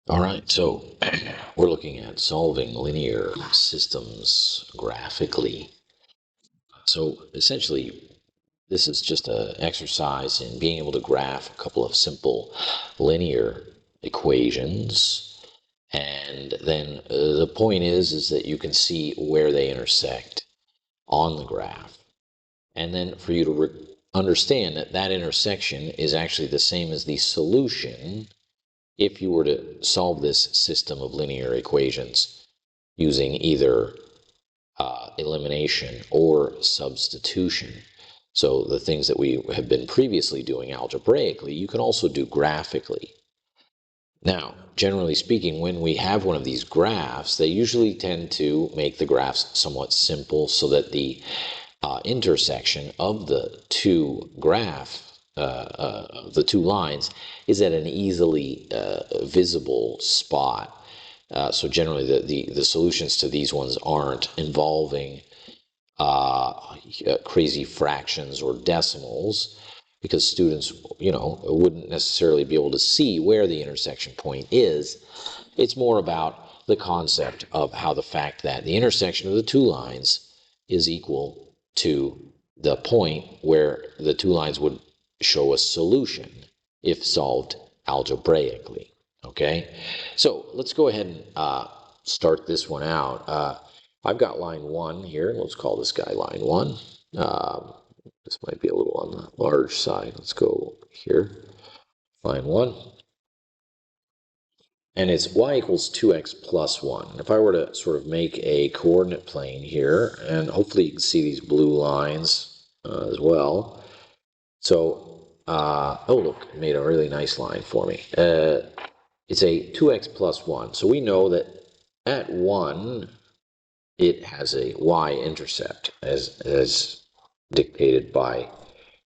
All right, so we're looking at solving linear systems graphically. So essentially, this is just an exercise in being able to graph a couple of simple linear equations. And then the point is that you can see where they intersect on the graph. And then for you to understand that that intersection is actually the same as the solution if you were to solve this system of linear equations using either elimination or substitution. So the things that we have been previously doing algebraically, you can also do graphically. Now, generally speaking, when we have one of these graphs, they usually tend to make the graphs somewhat simple so that the intersection of the two the two lines is at an easily visible spot. So generally, the solutions to these ones aren't involving crazy fractions or decimals, because students, wouldn't necessarily be able to see where the intersection point is. It's more about the concept of how the fact that the intersection of the two lines is equal to the point where the two lines would show a solution if solved algebraically. Okay, so let's go ahead and start this one out. I've got line 1 here. Let's call this guy line 1. This might be a little on the large side. Let's go here. Line 1. And it's y equals 2x plus 1. If I were to sort of make a coordinate plane here, and hopefully you can see these blue lines as well. So, oh look, it made a really nice line for me. It's a 2x plus 1. So we know that at 1, it has a y-intercept as dictated by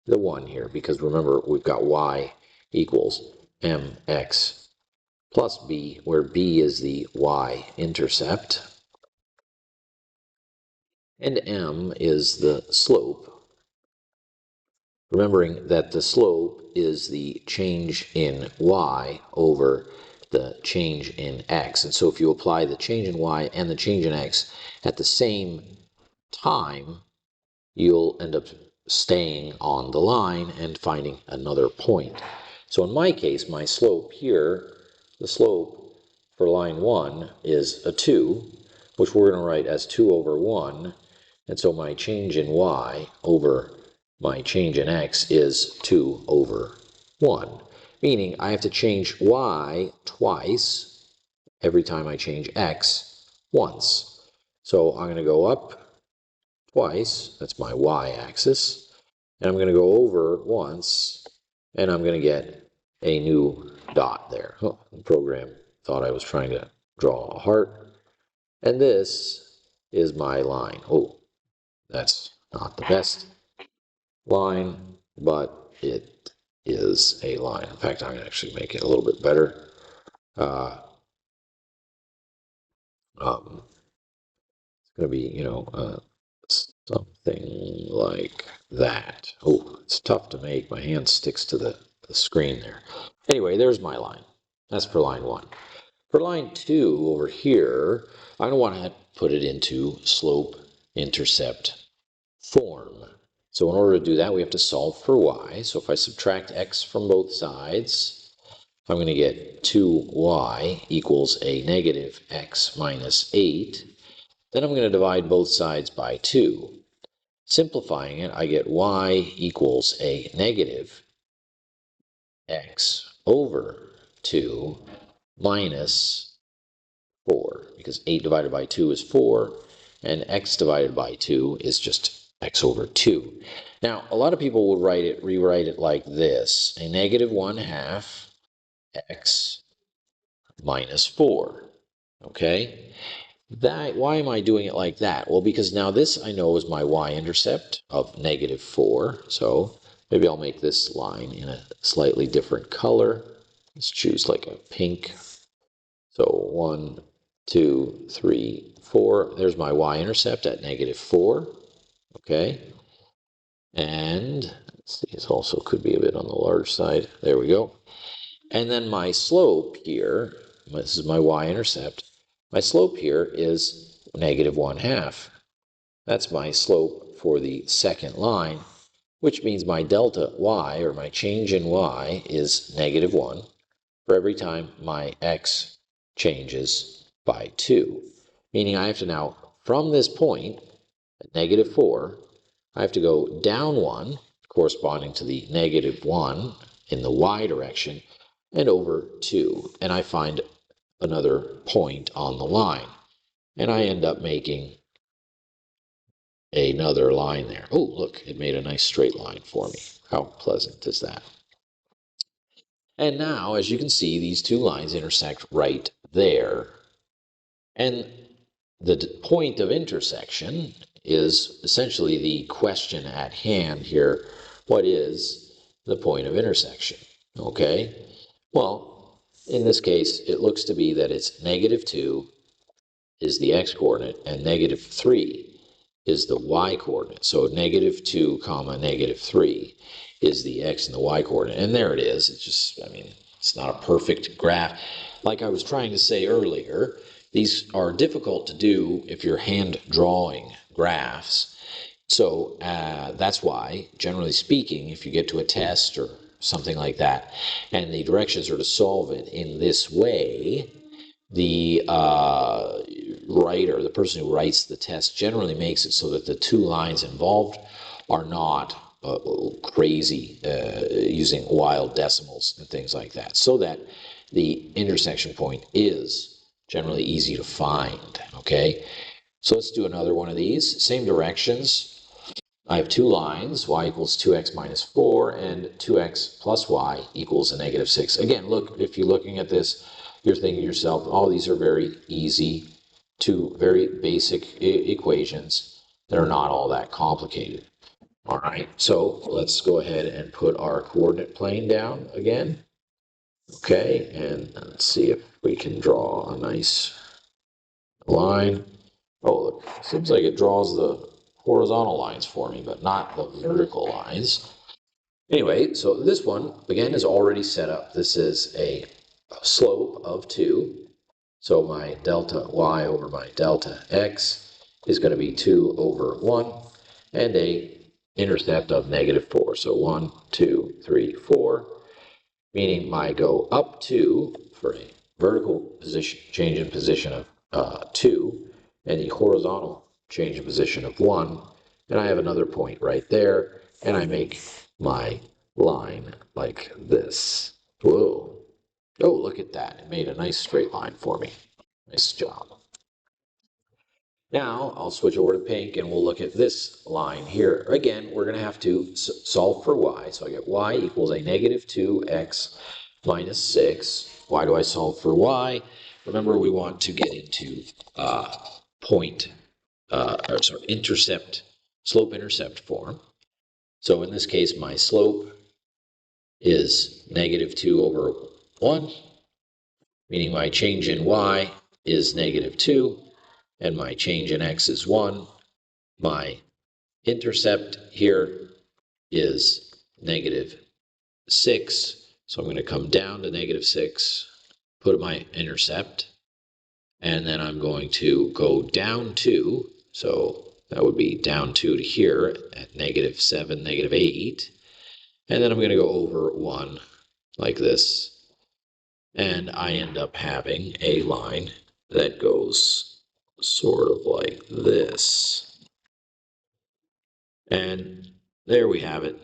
the 1 here, because remember, we've got y equals mx plus b, where b is the y-intercept, and m is the slope, remembering that the slope is the change in y over the change in x. And so if you apply the change in y and the change in x at the same time, you'll end up staying on the line and finding another point. So in my case, my slope here, the slope for line 1 is a 2, which we're going to write as 2 over 1. And so my change in y over my change in x is 2 over 1, meaning I have to change y twice every time I change x once. So I'm going to go up twice, that's my y-axis, and I'm going to go over once, and I'm going to get a new dot there. Oh, the program thought I was trying to draw a heart, and this is my line. Oh, that's not the best line, but it is a line. In fact, I'm going to actually make it a little bit better. It's going to be, something like that. Oh, it's tough to make. My hand sticks to the screen there. Anyway, there's my line. That's for line 1. For line 2 over here, I don't want to put it into slope-intercept form. So in order to do that, we have to solve for y. So if I subtract x from both sides, I'm going to get 2y equals a negative x minus 8. Then I'm going to divide both sides by 2. Simplifying it, I get y equals a negative x over 2 minus 4, because 8 divided by 2 is 4, and x divided by 2 is just x over 2. Now, a lot of people would rewrite it like this: a negative 1/2 x minus 4. Okay? Why am I doing it like that? Well, because now this I know is my y-intercept of negative 4. So maybe I'll make this line in a slightly different color. Let's choose like a pink. So 1, 2, 3, 4. There's my y-intercept at negative 4. Okay. And let's see, this also could be a bit on the large side. There we go. And then my slope here, this is my y-intercept, my slope here is -1/2. That's my slope for the second line, which means my delta y, or my change in y, is -1 for every time my x changes by 2. Meaning I have to now, from this point, at -4, I have to go down 1, corresponding to the -1 in the y direction, and over 2. And I find another point on the line. And I end up making another line there. Oh, look, it made a nice straight line for me. How pleasant is that? And now, as you can see, these two lines intersect right there. And the point of intersection is essentially the question at hand here. What is the point of intersection? Okay, well, in this case, it looks to be that it's -2 is the x-coordinate and -3 is the y-coordinate. So -2 comma -3 is the x and the y-coordinate. And there it is. It's just, I mean, it's not a perfect graph. Like I was trying to say earlier, these are difficult to do if you're hand drawing graphs. So that's why, generally speaking, if you get to a test or something like that, and the directions are to solve it in this way, the writer, the person who writes the test, generally makes it so that the two lines involved are not crazy, using wild decimals and things like that, so that the intersection point is generally easy to find. Okay, so let's do another one of these. Same directions. I have two lines, y equals 2x minus 4 and 2x plus y equals a -6. Again, look, if you're looking at this, you're thinking to yourself, oh, these are very easy, two very basic equations that are not all that complicated. All right, so let's go ahead and put our coordinate plane down again. Okay, and let's see if we can draw a nice line. Oh, look, seems like it draws the horizontal lines for me, but not the vertical lines. Anyway, so this one, again, is already set up. This is a slope of 2. So my delta y over my delta x is going to be 2 over 1, and a intercept of -4. So 1, 2, 3, 4, meaning my go up 2 for a vertical position, change in position of 2, and the horizontal change in position of 1, and I have another point right there, and I make my line like this. Whoa. Oh, look at that. It made a nice straight line for me. Nice job. Now, I'll switch over to pink, and we'll look at this line here. Again, we're going to have to solve for y. So I get y equals a -2x minus 6. Why do I solve for y? Remember, we want to get into intercept, slope-intercept form. So in this case, my slope is -2 over 1, meaning my change in y is -2, and my change in x is 1. My intercept here is -6, so I'm going to come down to -6, put my intercept, and then I'm going to go down 2, so that would be down 2 to here at -7, -8, and then I'm going to go over 1 like this, and I end up having a line that goes sort of like this. And there we have it.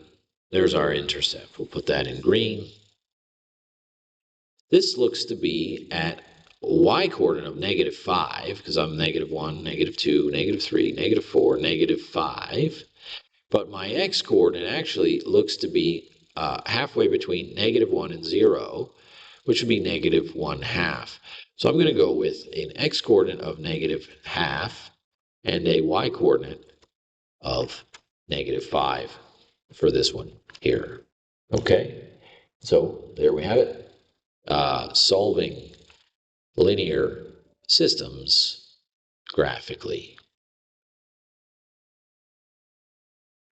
There's our intercept. We'll put that in green. This looks to be at y-coordinate of -5, because I'm -1, -2, -3, -4, -5. But my x-coordinate actually looks to be halfway between -1 and 0, which would be -1/2. So I'm going to go with an x-coordinate of -1/2 and a y-coordinate of -5 for this one here. Okay, so there we have it. Solving linear systems graphically.